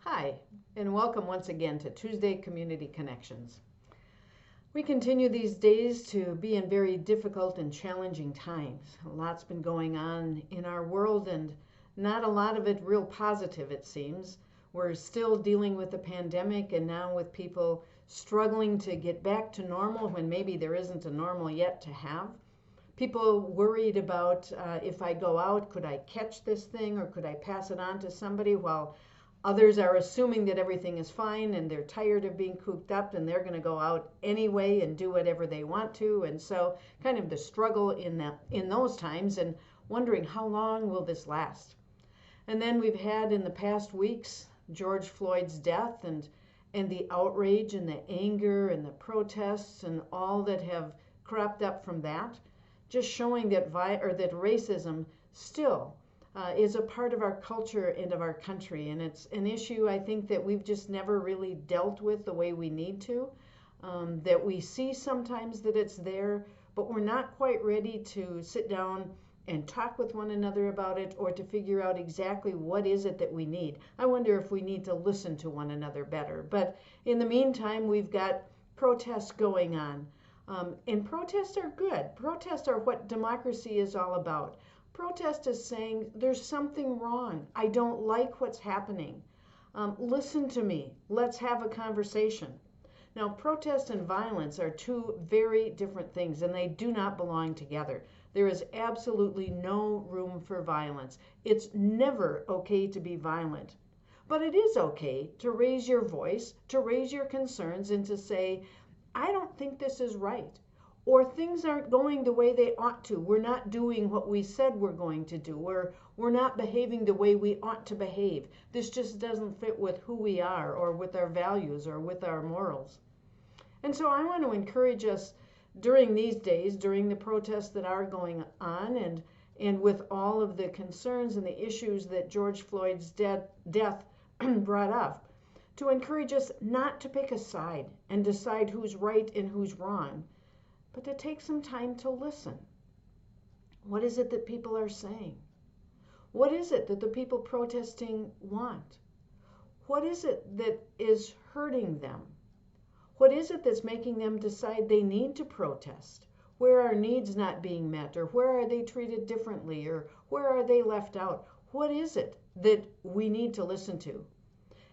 Hi, and welcome once again to Tuesday Community Connections. We continue these days to be in very difficult and challenging times. A lot's been going on in our world, and not a lot of it real positive, it seems. We're still dealing with the pandemic, and now with people struggling to get back to normal when maybe there isn't a normal yet to have. People worried about if I go out, could I catch this thing or could I pass it on to somebody? While others are assuming that everything is fine and they're tired of being cooped up and they're going to go out anyway and do whatever they want to. And so kind of the struggle in those times and wondering how long will this last. And then we've had in the past weeks George Floyd's death and the outrage and the anger and the protests and all that have cropped up from that, just showing that that racism still is a part of our culture and of our country. And it's an issue I think that we've just never really dealt with the way we need to. That we see sometimes that it's there, but we're not quite ready to sit down and talk with one another about it or to figure out exactly what is it that we need. I wonder if we need to listen to one another better. But in the meantime, we've got protests going on. And protests are good. Protests are what democracy is all about. Protest is saying there's something wrong. I don't like what's happening. Listen to me. Let's have a conversation. Now, protest and violence are two very different things, and they do not belong together. There is absolutely no room for violence. It's never okay to be violent. But it is okay to raise your voice, to raise your concerns, and to say, I don't think this is right. Or things aren't going the way they ought to. We're not doing what we said we're going to do. We're not behaving the way we ought to behave. This just doesn't fit with who we are or with our values or with our morals. And so I want to encourage us during these days, during the protests that are going on and with all of the concerns and the issues that George Floyd's death brought up, to encourage us not to pick a side and decide who's right and who's wrong, but to take some time to listen. What is it that people are saying? What is it that the people protesting want? What is it that is hurting them? What is it that's making them decide they need to protest? Where are needs not being met, or where are they treated differently, or where are they left out? What is it that we need to listen to?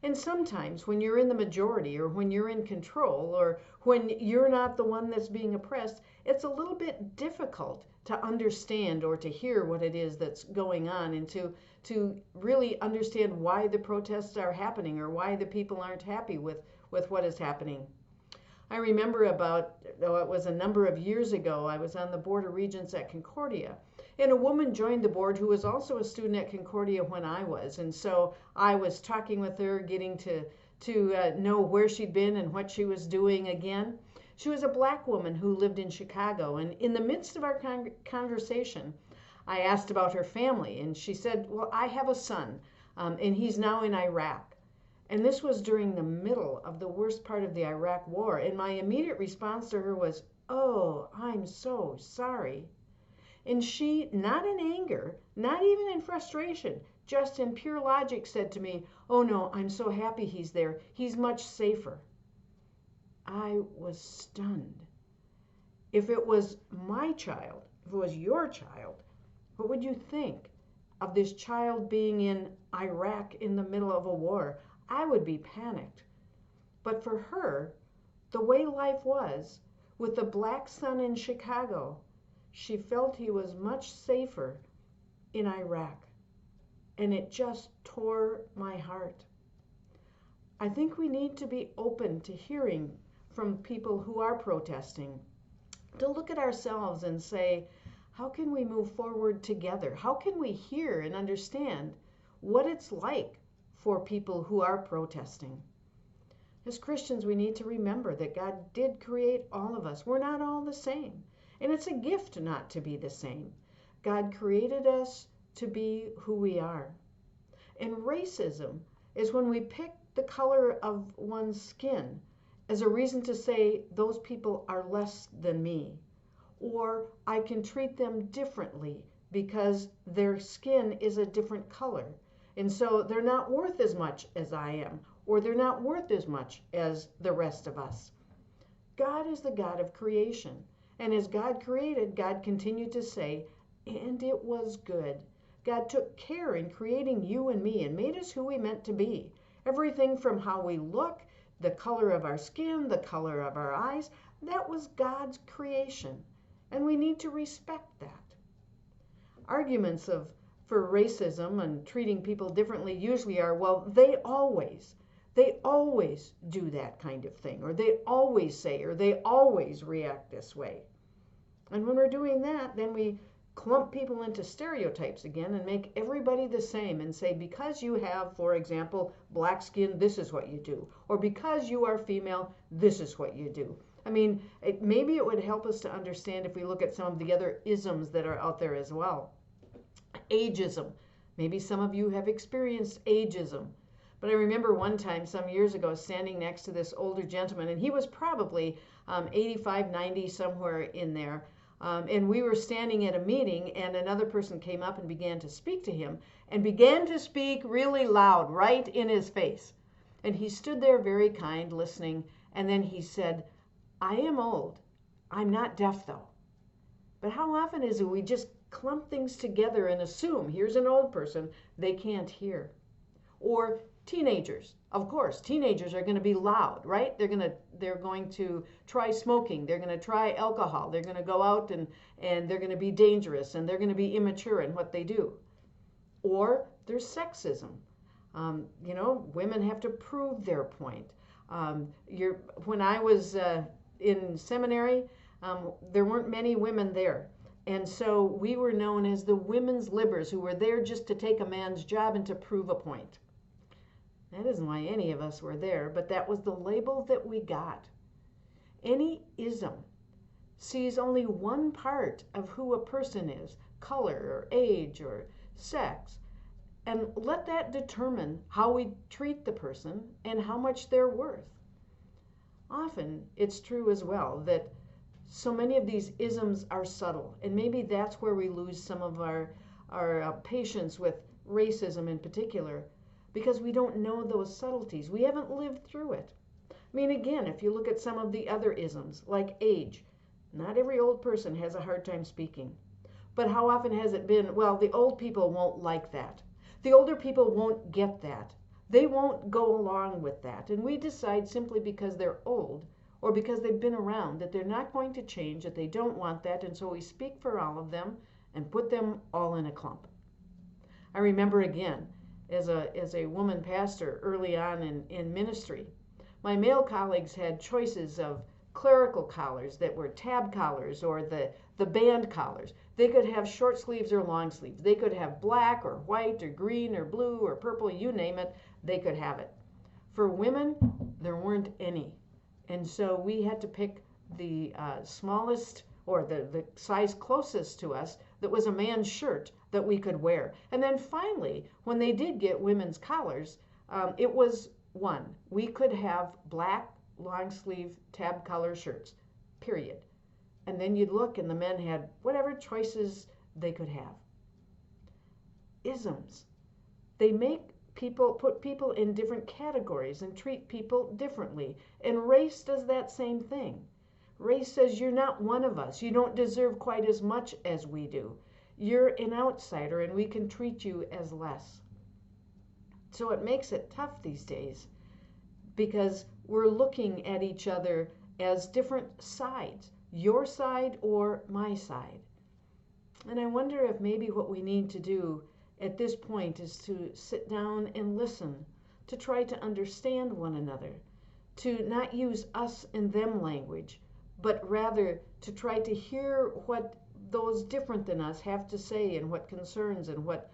And sometimes when you're in the majority or when you're in control or when you're not the one that's being oppressed, it's a little bit difficult to understand or to hear what it is that's going on and to really understand why the protests are happening or why the people aren't happy with what is happening. I remember it was a number of years ago, I was on the Board of Regents at Concordia. And a woman joined the board who was also a student at Concordia when I was. And so I was talking with her, getting to know where she'd been and what she was doing again. She was a black woman who lived in Chicago. And in the midst of our conversation, I asked about her family. And she said, well, I have a son, and he's now in Iraq. And this was during the middle of the worst part of the Iraq war. And my immediate response to her was, oh, I'm so sorry. And she, not in anger, not even in frustration, just in pure logic said to me, oh no, I'm so happy he's there. He's much safer. I was stunned. If it was my child, if it was your child, what would you think of this child being in Iraq in the middle of a war? I would be panicked. But for her, the way life was, with the black son in Chicago, she felt he was much safer in Iraq. And it just tore my heart. I think we need to be open to hearing from people who are protesting, to look at ourselves and say, how can we move forward together? How can we hear and understand what it's like for people who are protesting? As Christians, we need to remember that God did create all of us. We're not all the same. And it's a gift not to be the same. God created us to be who we are. And racism is when we pick the color of one's skin as a reason to say those people are less than me, or I can treat them differently because their skin is a different color. And so they're not worth as much as I am, or they're not worth as much as the rest of us. God is the God of creation. And as God created, God continued to say, and it was good. God took care in creating you and me and made us who we meant to be. Everything from how we look, the color of our skin, the color of our eyes, that was God's creation. And we need to respect that. Arguments for racism and treating people differently usually are, well, they always do that kind of thing, or they always say, or they always react this way. And when we're doing that, then we clump people into stereotypes again and make everybody the same and say, because you have, for example, black skin, this is what you do. Or because you are female, this is what you do. I mean, maybe it would help us to understand if we look at some of the other isms that are out there as well. Ageism. Maybe some of you have experienced ageism. But I remember one time some years ago standing next to this older gentleman, and he was probably 85, 90, somewhere in there. And we were standing at a meeting, and another person came up and began to speak to him, and began to speak really loud, right in his face. And he stood there very kind, listening, and then he said, I am old. I'm not deaf, though. But how often is it we just clump things together and assume, here's an old person, they can't hear? Or teenagers. Of course, teenagers are going to be loud, right? They're going to try smoking. They're going to try alcohol. They're going to go out and they're going to be dangerous, and they're going to be immature in what they do. Or there's sexism. Women have to prove their point. When I was in seminary, there weren't many women there. And so we were known as the women's libbers, who were there just to take a man's job and to prove a point. That isn't why any of us were there, but that was the label that we got. Any ism sees only one part of who a person is, color or age or sex, and let that determine how we treat the person and how much they're worth. Often it's true as well that so many of these isms are subtle, and maybe that's where we lose some of our patience with racism in particular, because we don't know those subtleties. We haven't lived through it. I mean, again, if you look at some of the other isms, like age, not every old person has a hard time speaking. But how often has it been, well, the old people won't like that. The older people won't get that. They won't go along with that. And we decide simply because they're old or because they've been around that they're not going to change, that they don't want that, and so we speak for all of them and put them all in a clump. I remember again, as a woman pastor early on in ministry, my male colleagues had choices of clerical collars that were tab collars or the band collars. They could have short sleeves or long sleeves. They could have black or white or green or blue or purple, you name it, they could have it. For women, there weren't any. And so we had to pick the smallest or the size closest to us that was a man's shirt that we could wear. And then finally, when they did get women's collars, it was one. We could have black long sleeve tab collar shirts, period. And then you'd look and the men had whatever choices they could have. Isms. They put people in different categories and treat people differently. And race does that same thing. Race says you're not one of us. You don't deserve quite as much as we do. You're an outsider and we can treat you as less. So it makes it tough these days because we're looking at each other as different sides, your side or my side. And I wonder if maybe what we need to do at this point is to sit down and listen, to try to understand one another, to not use us and them language, but rather to try to hear what those different than us have to say and what concerns and what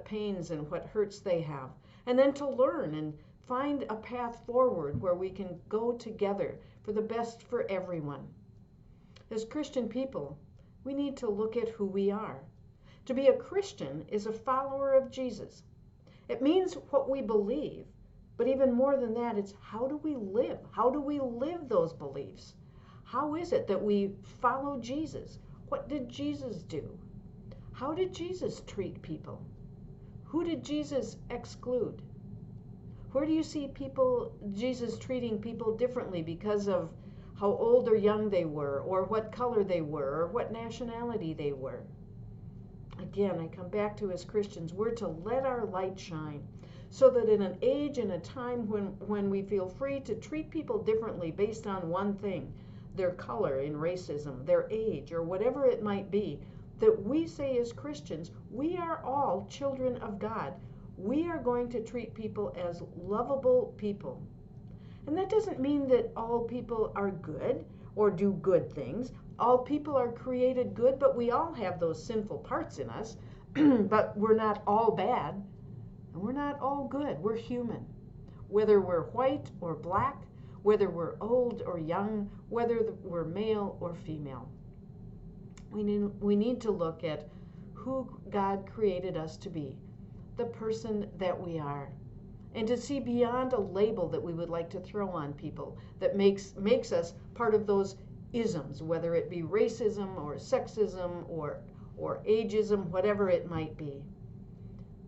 pains and what hurts they have. And then to learn and find a path forward where we can go together for the best for everyone. As Christian people, we need to look at who we are. To be a Christian is a follower of Jesus. It means what we believe, but even more than that, it's how do we live? How do we live those beliefs? How is it that we follow Jesus? What did Jesus do? How did Jesus treat people? Who did Jesus exclude? Where do you see Jesus treating people differently because of how old or young they were, or what color they were, or what nationality they were? Again, I come back to, as Christians, we're to let our light shine so that in an age and a time when we feel free to treat people differently based on one thing, their color in racism, their age, or whatever it might be, that we say as Christians, we are all children of God. We are going to treat people as lovable people. And that doesn't mean that all people are good or do good things. All people are created good, but we all have those sinful parts in us. But we're not all bad, and we're not all good. We're human. Whether we're white or black, whether we're old or young, whether we're male or female. We need to look at who God created us to be, the person that we are, and to see beyond a label that we would like to throw on people that makes us part of those isms, whether it be racism or sexism or ageism, whatever it might be.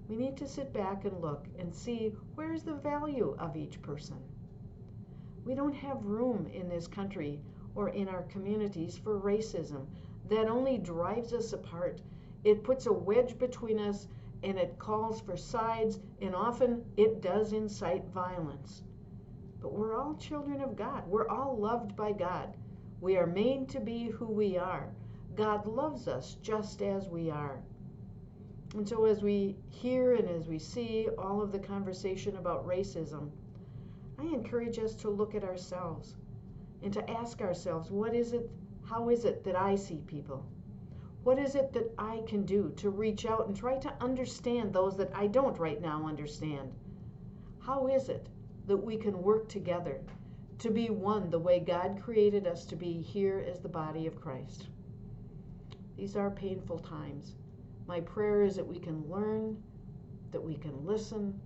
We need to sit back and look and see, where's the value of each person? We don't have room in this country or in our communities for racism. That only drives us apart. It puts a wedge between us, and it calls for sides, and often it does incite violence. But we're all children of God. We're all loved by God. We are made to be who we are. God loves us just as we are. And so as we hear and as we see all of the conversation about racism, I encourage us to look at ourselves and to ask ourselves, how is it that I see people? What is it that I can do to reach out and try to understand those that I don't right now understand? How is it that we can work together to be one the way God created us to be here as the body of Christ? These are painful times. My prayer is that we can learn, that we can listen,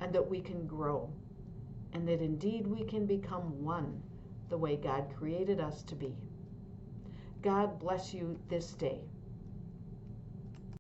and that we can grow, and that indeed we can become one the way God created us to be. God bless you this day.